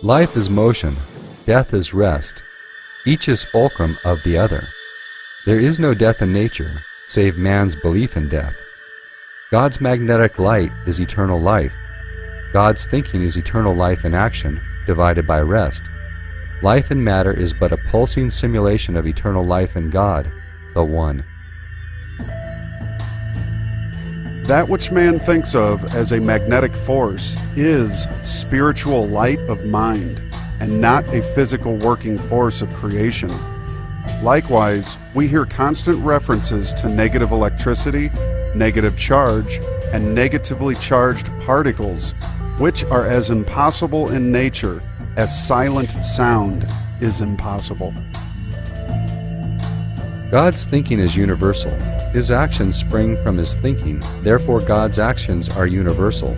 Life is motion, death is rest. Each is fulcrum of the other. There is no death in nature, save man's belief in death. God's magnetic light is eternal life. God's thinking is eternal life in action, divided by rest. Life in matter is but a pulsing simulation of eternal life in God, the One. That which man thinks of as a magnetic force is spiritual light of mind, and not a physical working force of creation. Likewise, we hear constant references to negative electricity, negative charge, and negatively charged particles, which are as impossible in nature as silent sound is impossible. God's thinking is universal. His actions spring from His thinking, therefore God's actions are universal.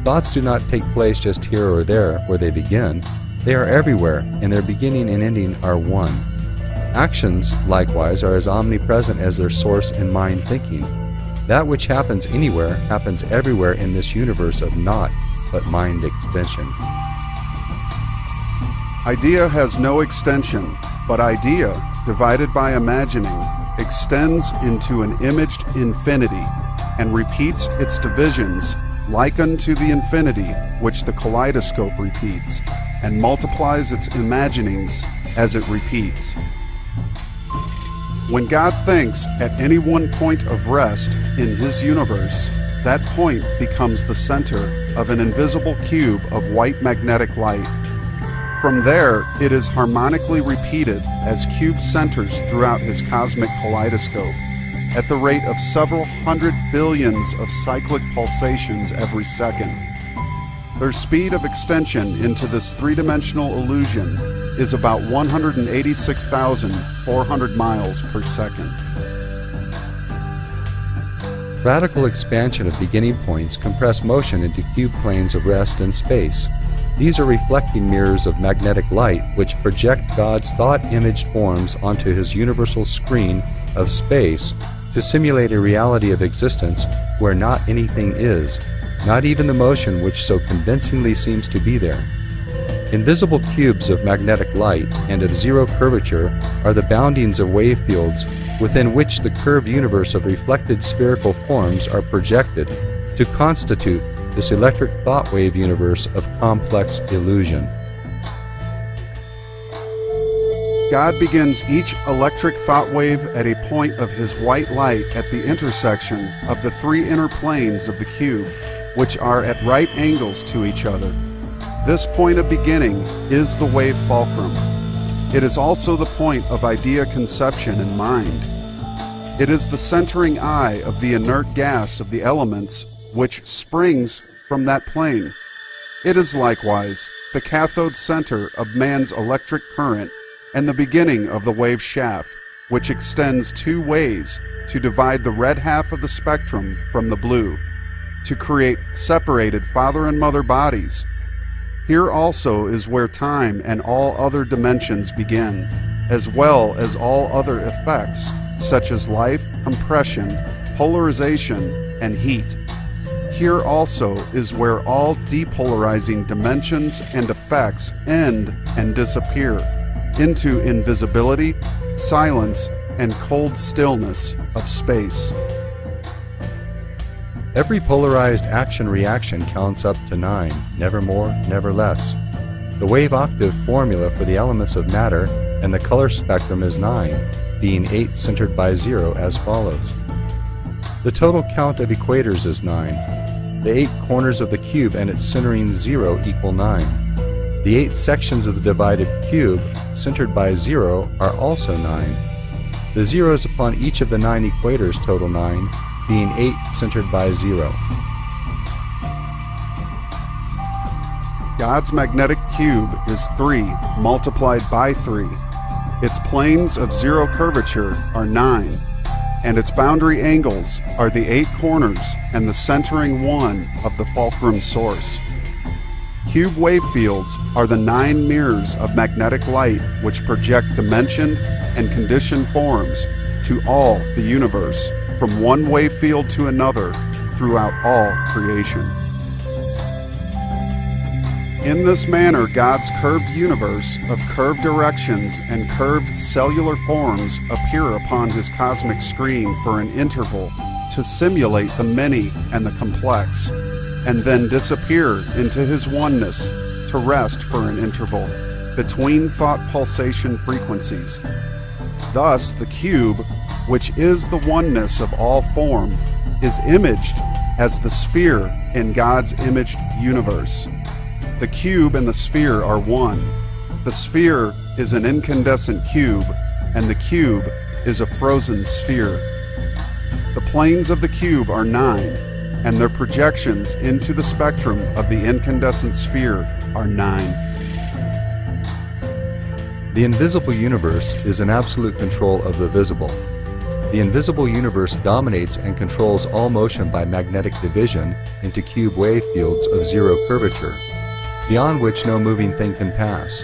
Thoughts do not take place just here or there where they begin. They are everywhere, and their beginning and ending are one. Actions, likewise, are as omnipresent as their source in mind thinking. That which happens anywhere happens everywhere in this universe of naught but mind extension. Idea has no extension, but idea, divided by imagining, extends into an imaged infinity, and repeats its divisions like unto the infinity which the kaleidoscope repeats, and multiplies its imaginings as it repeats. When God thinks at any one point of rest in His universe, that point becomes the center of an invisible cube of white magnetic light. From there, it is harmonically repeated as cube centers throughout His cosmic kaleidoscope, at the rate of several hundred billions of cyclic pulsations every second. Their speed of extension into this three-dimensional illusion is about 186,400 miles per second. Radical expansion of beginning points compress motion into cube planes of rest and space. These are reflecting mirrors of magnetic light which project God's thought-imaged forms onto His universal screen of space to simulate a reality of existence where not anything is, not even the motion which so convincingly seems to be there. Invisible cubes of magnetic light and of zero curvature are the boundings of wave fields within which the curved universe of reflected spherical forms are projected to constitute this electric thought wave universe of complex illusion. God begins each electric thought wave at a point of His white light at the intersection of the three inner planes of the cube, which are at right angles to each other. This point of beginning is the wave fulcrum. It is also the point of idea conception in mind. It is the centering eye of the inert gas of the elements which springs from that plane. It is likewise the cathode center of man's electric current and the beginning of the wave shaft, which extends two ways to divide the red half of the spectrum from the blue, to create separated father and mother bodies. Here also is where time and all other dimensions begin, as well as all other effects, such as life, compression, polarization, and heat. Here also is where all depolarizing dimensions and effects end and disappear into invisibility, silence, and cold stillness of space. Every polarized action-reaction counts up to 9, never more, never less. The wave octave formula for the elements of matter and the color spectrum is 9, being 8 centered by 0 as follows. The total count of equators is 9. The 8 corners of the cube and its centering 0 equal 9. The 8 sections of the divided cube, centered by 0, are also 9. The zeros upon each of the 9 equators total 9, being 8 centered by 0. God's magnetic cube is 3 multiplied by 3. Its planes of 0 curvature are 9, and its boundary angles are the 8 corners and the centering 1 of the fulcrum source. Cube wave fields are the 9 mirrors of magnetic light which project dimensioned and conditioned forms to all the universe, from one wave field to another throughout all creation. In this manner, God's curved universe of curved directions and curved cellular forms appear upon his cosmic screen for an interval to simulate the many and the complex, and then disappear into his oneness to rest for an interval between thought pulsation frequencies. Thus, the cube, which is the oneness of all form, is imaged as the sphere in God's imaged universe. The cube and the sphere are one. The sphere is an incandescent cube, and the cube is a frozen sphere. The planes of the cube are 9, and their projections into the spectrum of the incandescent sphere are 9. The invisible universe is in absolute control of the visible. The invisible universe dominates and controls all motion by magnetic division into cube wave fields of zero curvature, beyond which no moving thing can pass.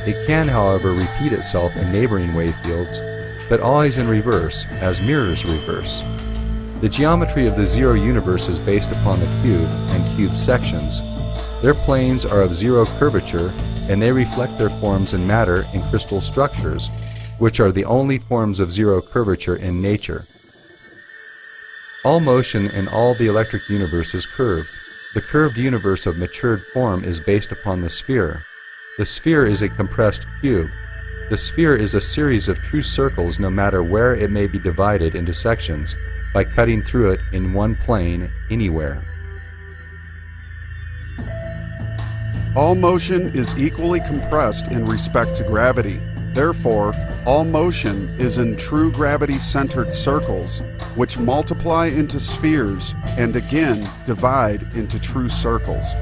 It can, however, repeat itself in neighboring wave fields, but always in reverse, as mirrors reverse. The geometry of the zero universe is based upon the cube and cube sections. Their planes are of zero curvature, and they reflect their forms in matter and crystal structures, which are the only forms of zero curvature in nature. All motion in all the electric universe is curved. The curved universe of matured form is based upon the sphere. The sphere is a compressed cube. The sphere is a series of true circles no matter where it may be divided into sections by cutting through it in one plane anywhere. All motion is equally compressed in respect to gravity. Therefore, all motion is in true gravity-centered circles, which multiply into spheres and again divide into true circles.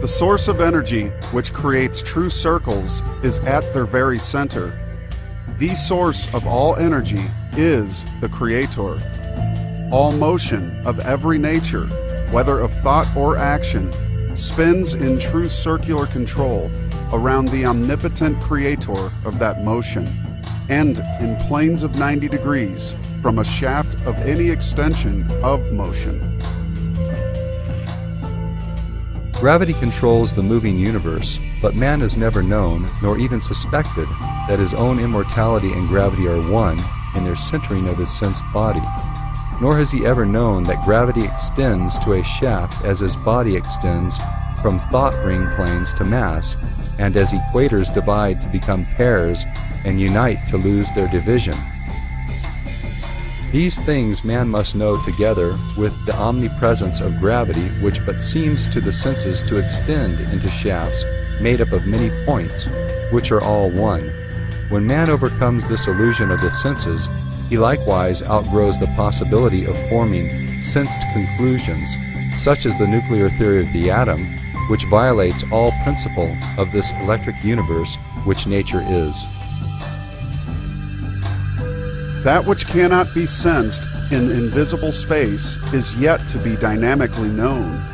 The source of energy which creates true circles is at their very center. The source of all energy is the Creator. All motion of every nature, whether of thought or action, spins in true circular control around the omnipotent Creator of that motion, and in planes of 90 degrees from a shaft of any extension of motion. Gravity controls the moving universe, but man has never known, nor even suspected, that his own immortality and gravity are one in their centering of his sensed body. Nor has he ever known that gravity extends to a shaft as his body extends from thought ring planes to mass, and as equators divide to become pairs and unite to lose their division. These things man must know together with the omnipresence of gravity, which but seems to the senses to extend into shafts made up of many points, which are all one. When man overcomes this illusion of the senses, he likewise outgrows the possibility of forming sensed conclusions, such as the nuclear theory of the atom, which violates all principle of this electric universe which nature is. That which cannot be sensed in invisible space is yet to be dynamically known.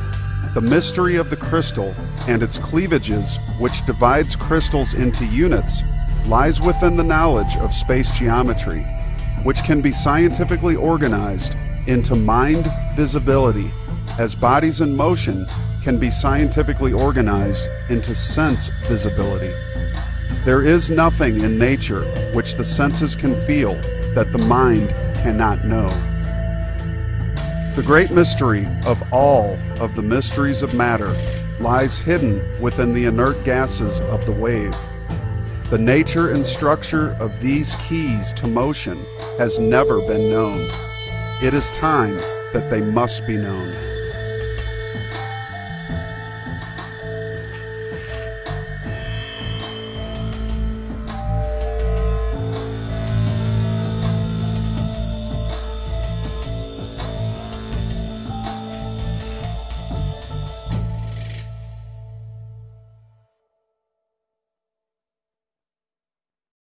The mystery of the crystal and its cleavages, which divides crystals into units, lies within the knowledge of space geometry, which can be scientifically organized into mind visibility, as bodies in motion can be scientifically organized into sense visibility. There is nothing in nature which the senses can feel that the mind cannot know. The great mystery of all of the mysteries of matter lies hidden within the inert gases of the wave. The nature and structure of these keys to motion has never been known. It is time that they must be known.